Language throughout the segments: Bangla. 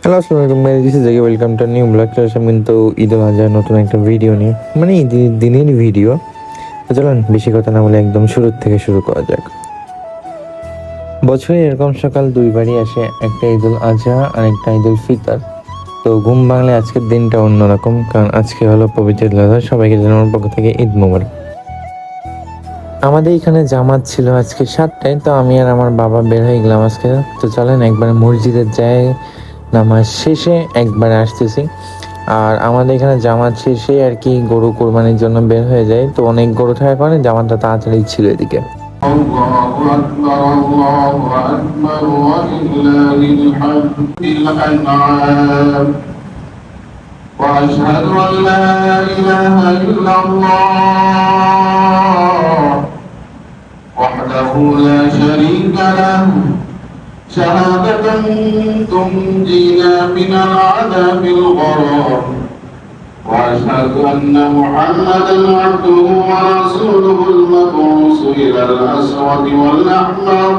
হ্যালো আসসালামু আলাইকুম guys, this is Zaki, welcome to new blog. চলে আসলাম কিন্তু ঈদ উল আজহার নতুন একটা ভিডিও নিয়ে, মানে ঈদের দিনের ভিডিও। তো চলুন বেশি কথা না বলে একদম শুরু থেকে শুরু করা যাক। বছরে এরকম সকাল দুইবারই আসে, একটা ঈদ উল আজহা আর একটা ঈদ উল ফিতর। তো ঘুম ভাঙলে আজকের দিনটা অন্যরকম, কারণ আজকে হলো পবিত্র ঈদ উল আজহা। সবাইকে জানানোর পক্ষ থেকে ঈদ মোবারক। আমাদের এখানে জামাত ছিল আজকে 7টায়, তো আমি আর আমার বাবা বের হয়ে গেলাম আজকে। তো চলেন একবার মসজিদের যাই, নামাজ শেষে একবার আসতেছি। আর আমাদের এখানে জামাত শেষে আর কি গরু কোরবানির জন্য বের হয়ে যায়, তো অনেক গরু থাকার কারণে জামাতটা তাড়াতাড়ি ছিল এদিকে। وأشهد أن لا إله إلا الله وحده لا شريك له شهادة تنجينا من العذاب الغرام وأشهد أن محمدا عبده ورسوله المبعوث إلى الأسود والأحمر।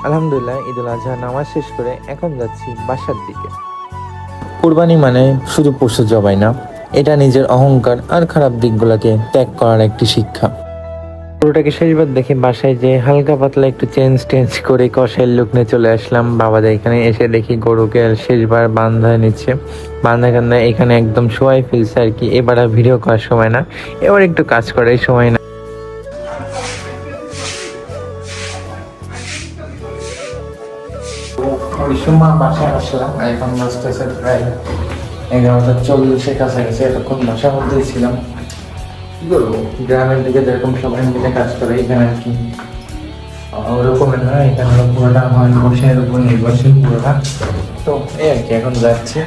আলহামদুলিল্লাহ, ঈদ উল আজহা নামাজ শেষ করে এখন যাচ্ছি বাসার দিকে। কুরবানি মানে শুধু পশু জবাই না, এটা নিজের অহংকার আর খারাপ দিকগুলোকে ত্যাগ করার একটি শিক্ষা। গরুটাকে শেষবার দেখে বাসায় যে হালকা পাতলা একটু চেঞ্জ করে কষাইয়ের লুক নিয়ে চলে আসলাম। বাবাদের এখানে এসে দেখি গরুকে শেষবার বান্ধায় নিচ্ছে, বান্ধা কান্দা এখানে একদম শোয়াই ফেলছে আর কি। এবার আর ভিডিও করার সময় না, এবার একটু কাজ করার সময় না। ওই সময় বাসায় আসলাম, এখন বাজতেছে প্রায় 11:40 কাছাকাছি। এতক্ষণ বাসার মধ্যেই ছিলাম। কি করবো, গ্রামের দিকে যেরকম সবাই মিলে কাজ করে, এখানে আর কি ওরকমের না। এখানে পুরোটা আমার বসের উপর নির্ভরশীল পুরোটা। তো এই আর কি, এখন যাচ্ছি।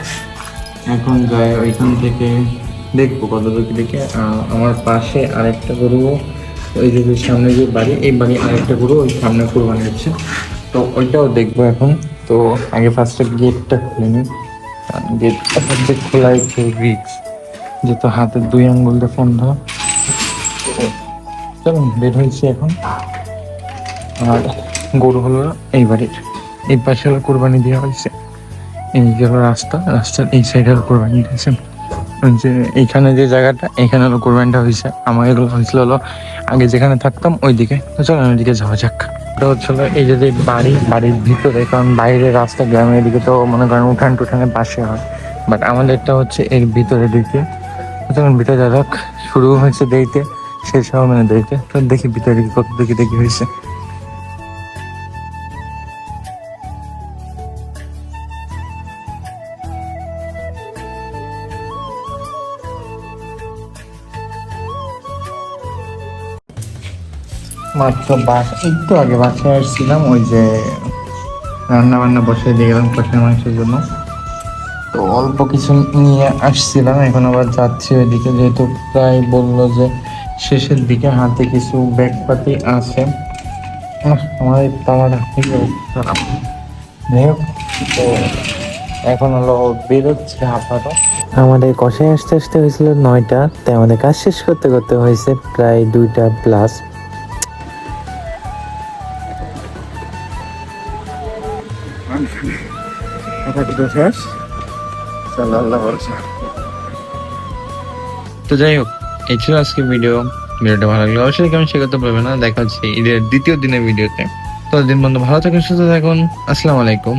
এখন যাই ওইখান থেকে দেখবো কত দূর দিকে। আমার পাশে আরেকটা গরু, ওই যে সামনে যে বাড়ি, এই বাড়ি আরেকটা গরু ওই সামনে কুরবানি হচ্ছে, তো ওইটাও দেখবো এখন। তো আগে ফার্স্টে গেটটা খুলে নিই, গেটটা হচ্ছে খোলা একটু রিক্স, যেহেতু হাতের 2 আঙ্গুল দিয়ে ফোন ধরা। চলুন বের হয়েছি এখন। আর গরু হলো এই বাড়ির এই পাশে হলো কোরবানি দেওয়া হয়েছে। এই যে হলো রাস্তার এই সাইডে হলো কোরবানি দিয়েছে। যে এইখানে যে জায়গাটা, এখানে হলো কোরবানিটা হয়েছে। আমার এগুলো হয়েছিল হলো আগে যেখানে থাকতাম ওইদিকে। তো চলো ওইদিকে যাওয়া যাক। ওটা হচ্ছিল এই যে বাড়ির ভিতরে, কারণ বাইরের রাস্তা গ্রামের দিকে তো মনে করেন উঠান টুঠানে পাশে হয়, বাট আমাদেরটা হচ্ছে এর ভিতরে দিকে। তখন ভিতরে যাক, শুরু হয়েছে দেরিতে, শেষ হওয়া মানে দেরিতে। তো দেখি ভিতরে কত দেখি হয়েছে। মাত্র একটু আগে বাসায় আসছিলাম, ওই যে রান্না বান্না বসে দিয়ে গেলাম কষার মাংসের জন্য। তো অল্প কিছু নিয়ে আসছিলাম, এখন আবার যাচ্ছি ওইদিকে, যেহেতু প্রায় বললো যে শেষের দিকে, হাতে কিছু ব্যাগপাতি আছে। আমার তামাটা খারাপ, যাই হোক। তো এখন হলো বেরোচ্ছে আপাতত। আমাদের কষায় আসতে আসতে হয়েছিল 9টা, তাই আমাদের কাজ শেষ করতে করতে হয়েছে প্রায় 2টা প্লাস। তো যাই হোক, এই ছিল আজকে ভিডিওটা ভালো লাগলো অবশ্যই কেমন সে করতে পারবে না। দেখা হচ্ছে ঈদের দ্বিতীয় দিনের ভিডিওতে। ততদিন বন্ধু ভালো থাকুন, সুস্থ থাকুন। আসসালামু আলাইকুম।